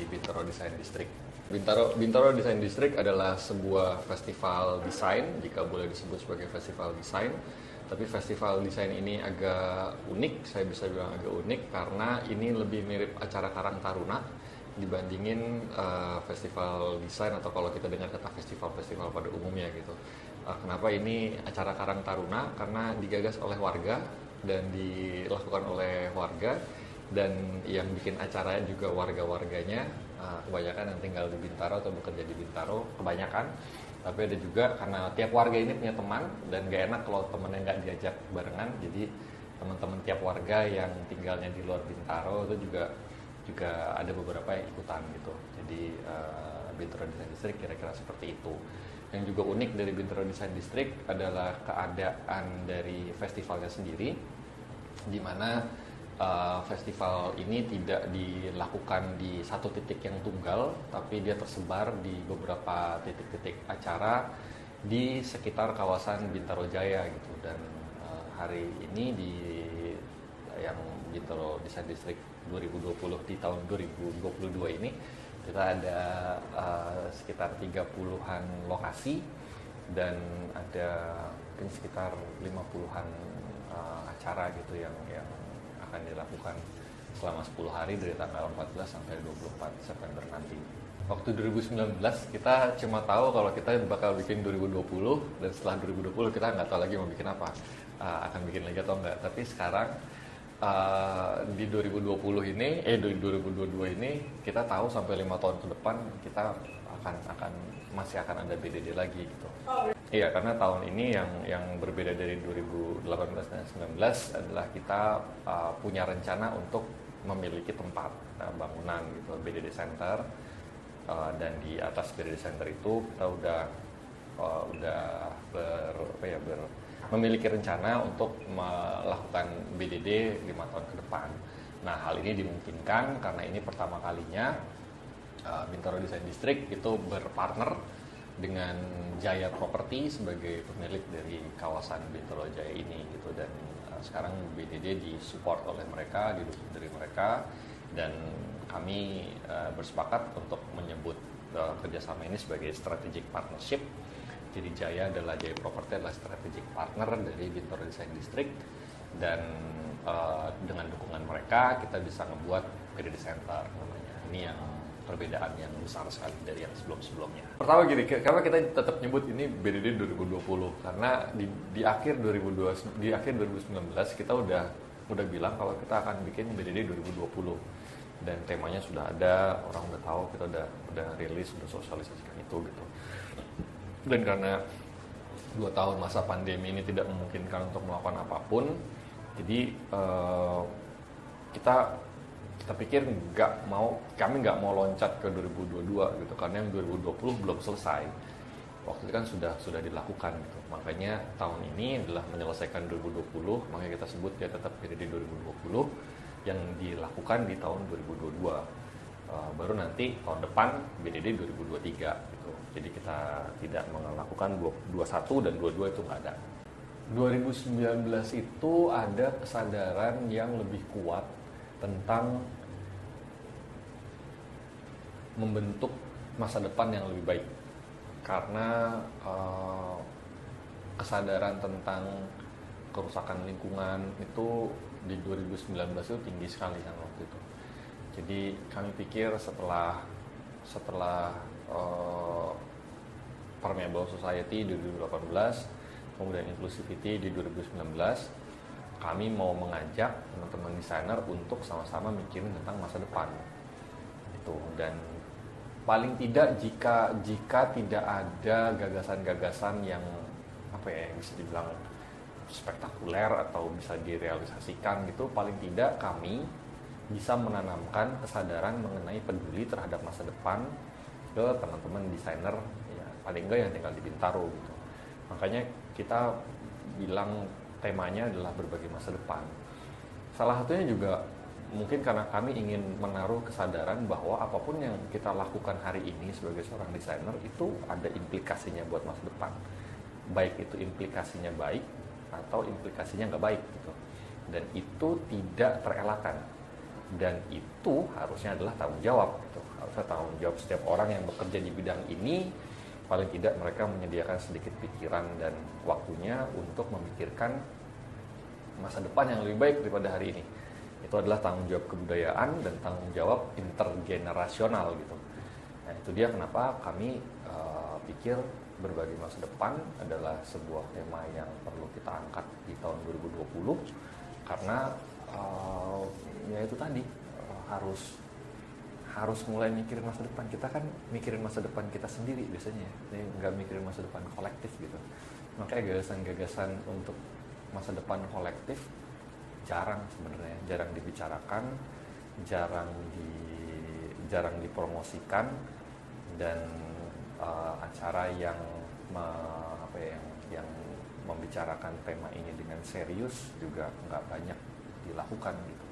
Bintaro Design District. Bintaro Design District adalah sebuah festival desain, jika boleh disebut sebagai festival desain. Tapi festival desain ini agak unik, saya bisa bilang agak unik karena ini lebih mirip acara Karang Taruna dibandingin festival desain atau kalau kita dengar kata festival-festival pada umumnya gitu. Kenapa ini acara Karang Taruna? Karena digagas oleh warga dan dilakukan oleh warga, dan yang bikin acaranya juga warga-warganya, kebanyakan yang tinggal di Bintaro atau bekerja di Bintaro, kebanyakan. Tapi ada juga karena tiap warga ini punya teman dan gak enak kalau temennya nggak diajak barengan, jadi teman-teman tiap warga yang tinggalnya di luar Bintaro itu juga ada beberapa yang ikutan gitu. Jadi Bintaro Design District kira-kira seperti itu. Yang juga unik dari Bintaro Design District adalah keadaan dari festivalnya sendiri, di mana festival ini tidak dilakukan di satu titik yang tunggal, tapi dia tersebar di beberapa titik-titik acara di sekitar kawasan Bintaro Jaya gitu. Dan hari ini di yang Bintaro Design District 2020 di tahun 2022 ini kita ada sekitar 30-an lokasi dan ada mungkin sekitar 50-an acara gitu yang akan dilakukan selama 10 hari dari tanggal 14 sampai 24 September nanti. Waktu 2019 kita cuma tahu kalau kita bakal bikin 2020, dan setelah 2020 kita nggak tahu lagi mau bikin apa, akan bikin lagi atau enggak. Tapi sekarang di 2022 ini kita tahu sampai 5 tahun ke depan kita masih akan ada BDD lagi gitu. Iya, karena tahun ini yang berbeda dari 2018 dan 2019 adalah kita punya rencana untuk memiliki tempat bangunan gitu, BDD Center, dan di atas BDD Center itu kita udah memiliki rencana untuk melakukan BDD 5 tahun ke depan. Nah, hal ini dimungkinkan karena ini pertama kalinya Bintaro Design District itu berpartner dengan Jaya Property sebagai pemilik dari kawasan Bintaro Jaya ini gitu. Dan sekarang BDD disupport oleh mereka, didukung dari mereka, dan kami bersepakat untuk menyebut kerjasama ini sebagai strategic partnership. Jadi Jaya Property adalah strategic partner dari Bintaro Design District, dan dengan dukungan mereka kita bisa ngebuat BDD Center namanya. Ini yang perbedaan yang besar sekali dari yang sebelum-sebelumnya. Pertama gini, karena kita tetap nyebut ini BDD 2020 karena di akhir 2019 kita udah bilang kalau kita akan bikin BDD 2020, dan temanya sudah ada, orang udah tahu, kita udah rilis, udah sosialisasikan itu gitu. Dan karena 2 tahun masa pandemi ini tidak memungkinkan untuk melakukan apapun, jadi kita pikir kami nggak mau loncat ke 2022 gitu, karena yang 2020 belum selesai. Waktu itu kan sudah dilakukan gitu. Makanya tahun ini adalah menyelesaikan 2020, makanya kita sebut dia tetap BDD 2020 yang dilakukan di tahun 2022. Baru nanti tahun depan BDD 2023 gitu. Jadi kita tidak melakukan 21 dan 22 itu nggak ada. 2019 itu ada kesadaran yang lebih kuat tentang membentuk masa depan yang lebih baik, karena kesadaran tentang kerusakan lingkungan itu di 2019 itu tinggi sekali kan waktu itu. Jadi kami pikir setelah Permeable Society di 2018, kemudian Inclusivity di 2019, kami mau mengajak teman-teman desainer untuk sama-sama mikirin tentang masa depan itu. Dan paling tidak jika tidak ada gagasan-gagasan yang bisa dibilang spektakuler atau bisa direalisasikan gitu, paling tidak kami bisa menanamkan kesadaran mengenai peduli terhadap masa depan ke teman-teman desainer, ya paling enggak yang tinggal di Bintaro gitu. Makanya kita bilang temanya adalah berbagi masa depan. Salah satunya juga mungkin karena kami ingin menaruh kesadaran bahwa apapun yang kita lakukan hari ini sebagai seorang desainer itu ada implikasinya buat masa depan. Baik itu implikasinya baik atau implikasinya nggak baik gitu. Dan itu tidak terelakkan. dan itu harusnya adalah tanggung jawab gitu. Harusnya tanggung jawab setiap orang yang bekerja di bidang ini, paling tidak mereka menyediakan sedikit pikiran dan waktunya untuk memikirkan masa depan yang lebih baik daripada hari ini. Itu adalah tanggung jawab kebudayaan dan tanggung jawab intergenerasional gitu. Nah itu dia kenapa kami pikir berbagi masa depan adalah sebuah tema yang perlu kita angkat di tahun 2020 karena ya itu tadi harus mulai mikirin masa depan. Kita kan mikirin masa depan kita sendiri biasanya, jadi nggak mikirin masa depan kolektif gitu. Makanya gagasan-gagasan untuk masa depan kolektif jarang sebenarnya, jarang dibicarakan, jarang dipromosikan, dan acara yang membicarakan tema ini dengan serius juga nggak banyak dilakukan gitu.